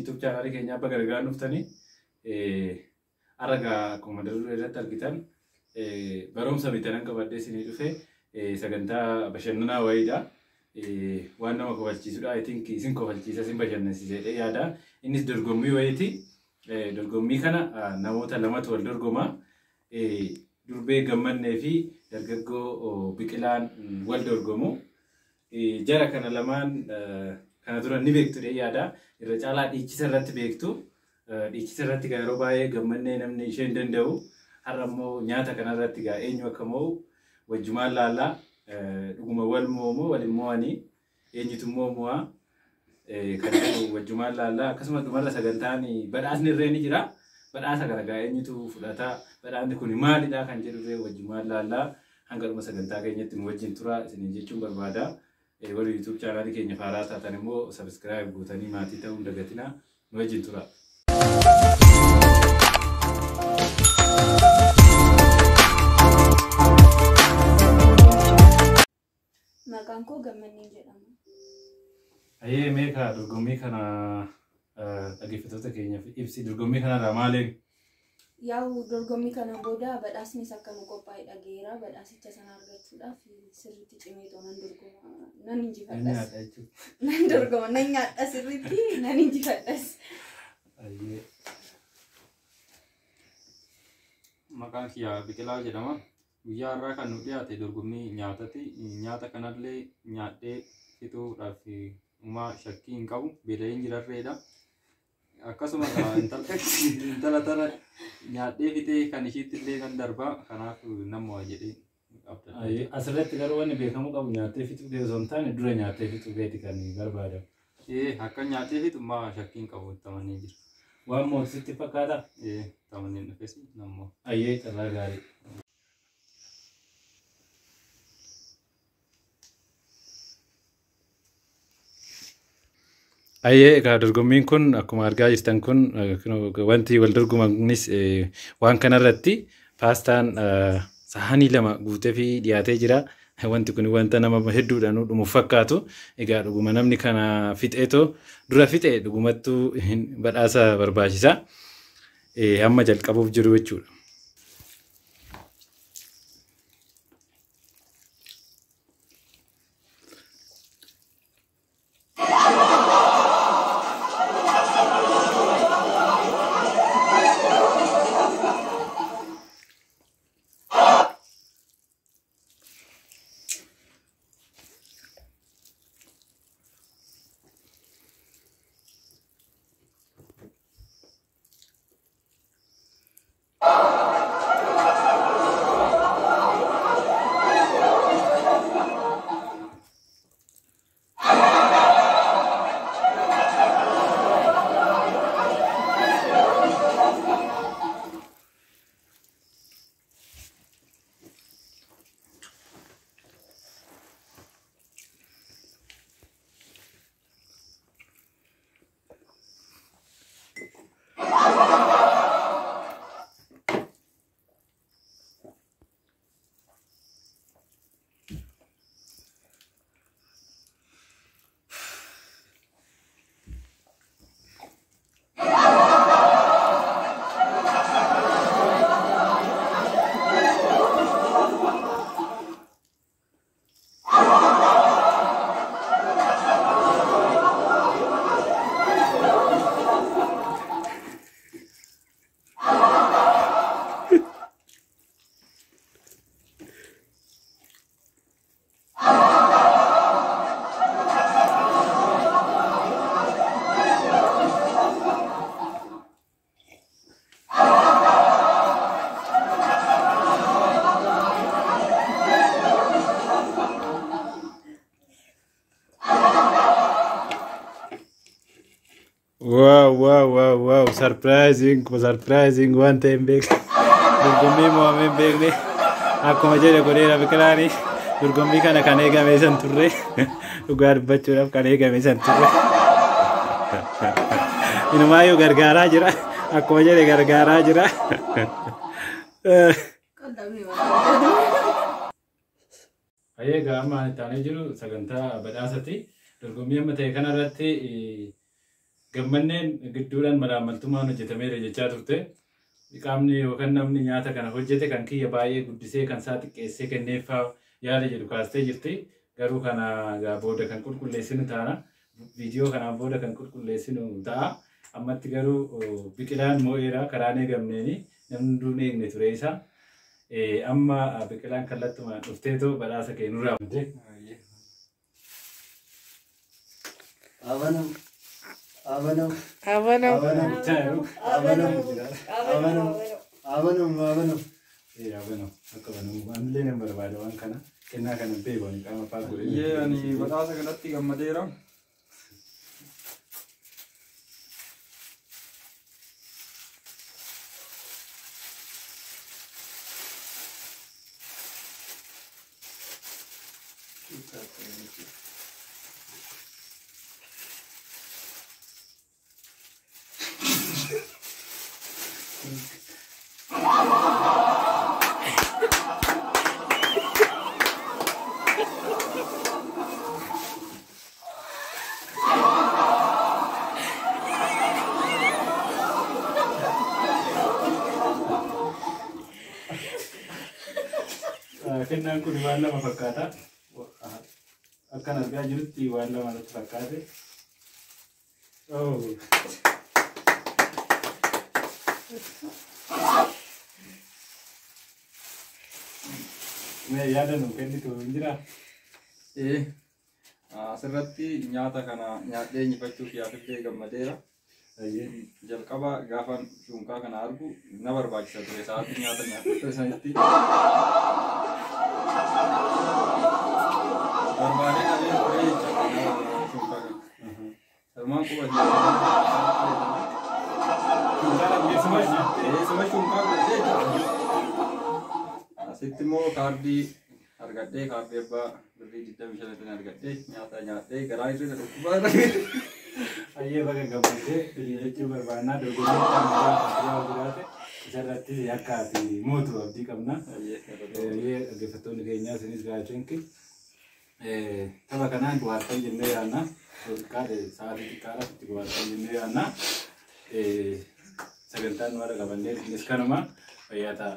YouTube channel keenya bakka gargaar nuftani araga akkuma daruu irratti argitan barumsa bitanan qabadde isinii dhufe saganta bashannanaa wayiidha waan nama kofalchiisudha. I think isin kofalchiisa isin bashannansiisedha yaada. Innis dorgommii wayiiti. Dorgommii kana namoota lamatu wal dorgoma. Durbee Gammannee fi dargaggoo Biqilaan wal dorgomu. Jara kana lamaan kana dura ni beektu yaada. Irra caalaa dhiichisa irratti beektu. Dhiichisa irratti gaa yeroo baay'ee Gammannee namni isheen danda'u. Har'a immoo nyaata kana irratti gaa eenyu akka mo'u wajjumaan laallaa. Dhuguma wal moomoo wal mo'anii eenyutu moomu'a. Kan wajjumaan laallaa akkasumas dhumarra sagantaan badhaasni irree ni jira. Badhaasa kana gaa eenyutu fudhata. Badhaasni kun maalidha kan jedhu wajjumaan laallaa. Hanga dhuma sagantaa keenyatti nu wajjin tura isiniin jechuun barbaada. Warri YouTube channel keenya faaraa taatan immoo subscribe gootanii maatii ta'uu hin dagatinaa. Nu wajjin tura. Maqaan koo Gammannee jedhama. Ayyee meeqa dorgommii kana dhaggeeffattoota keenyaaf ibsi dorgommii kanarraa maali? Yaa'u dorgommii kana booda badhaasnis akka nu qophaa'e dhageera. Badhaasicha sana argachuudhaaf sirriitti cimee too nan dorgoma. Nan injifadhas. Nan dorgoma. Nan nyaadha sirriitti nan injifadhas. Ayyee. Maqaan kiyyaa Biqilaa jedhama. Guyyaa har'aa kan nu dhiyaate dorgommii nyaatati. Nyaata kanallee nyaadhee fixuudhaaf uumaa shakkii hin qabu. Beela'een jirarreedha. Akkasumas intala tana nyaadhee fixee kan ishiitti illee kan darbaa kanaaf nama jedhee qabda. Asirratti garuu wanni beekamu qabu nyaatee fixuu osoo hin taane dura nyaatee fixuu beeti kan barbaadamu. Akka nyaatee fixu maa shakkii hin qabu tamannee jira. Waan mootitti fakkaata? Tamannee dhufes nammoo. Ayyee carraa gaarii. Ayyee egaa dorgommiin kun akkuma argaa jirtan kun wanti wal dorgomanis waan kanarratti paastaan sahanii lama guutee fi dhiyaatee jira. Wanti kun wanta nama hedduudhaan dhumuuf fakkaatu. Egaa dhuguma namni kana fixeetoo dura fixee dhugumattuu badhaasa barbaachisa. Amma jalqabuuf jiru jechuudha. Wow, surprising one time big. Dorgommii mo'amee beekne akkuma jedhe godheera Biqilaanii dorgommii kana kan eegame san turre dhugaa dubbachuudhaaf kan eegame san turre inumaayyuu gargaaraa jira akkuma jedhe gargaaraa jira. Ayyee gaammaan itti aanee jiru sagantaa badhaasati dorgommii amma ta'e kanarratti gammanneen gidduudhaan malaamaltummaan hojjetameera jechaa turte. Qaamni yookaan namni nyaata kana hojjete kan kiyya baay'ee guddisee kan isaa xiqqeessee kenneeffaa yaada jedhu kaastee jirti. Garuu kana booda kan qulqulleessinu taana. Viidiyoo kanaan booda kan qulqulleessinu ta'a. Ammatti garuu biqilaan moo'eera karaan eegamneeni namni duun eegne ture isa. Amma biqilaan kallattumaan dhufteetoo badhaasa kennurraa mudde. Abanam. Abanam. Abanam. Abanam. Abanam. Abanam. Abanam. Abanam. Abanam. Akka banamu wanillee nan barbaada waan kana kennaa kana beekani qaama faagure. Ani badhaasa kanatti gammadeera. Kennaan kun waan lama fakkaata. Akkan argaa jirutti waan lama natti fakkaate. Mee yaada nu kennitu hin jiraa? Asirratti nyaata kana nyaadhee injifachuuf yaafillee gammadeera. Jalqaba gaafa shunkaa kana argu na barbaachisa ture sa'aatii nyaata nyaata sanitti. Barbaadee dhalee ture jechuudha shunkaa kana. Salumaan quba suma shunkaa godhee jechuudha. Asitti immoo kaardii argadhee kaardii abbaa birrii 25 argadhee nyaata nyaadhee garaa irra dhukkubaa Ayyee baga gammadee jechuu barbaannaa dorgommii kan jiraate isarratti akka ati mootu abdii qabna. Dhaggeeffattoonni keenyaa isinis gaachenki tapha kanaan bu'aartan jennee yaadna. Sa'aatii xiqqaadhaaf itti bu'aartan jennee yaadna. Sagantaan nu har'a qabannee isinis kanuma fayyaa ta'a.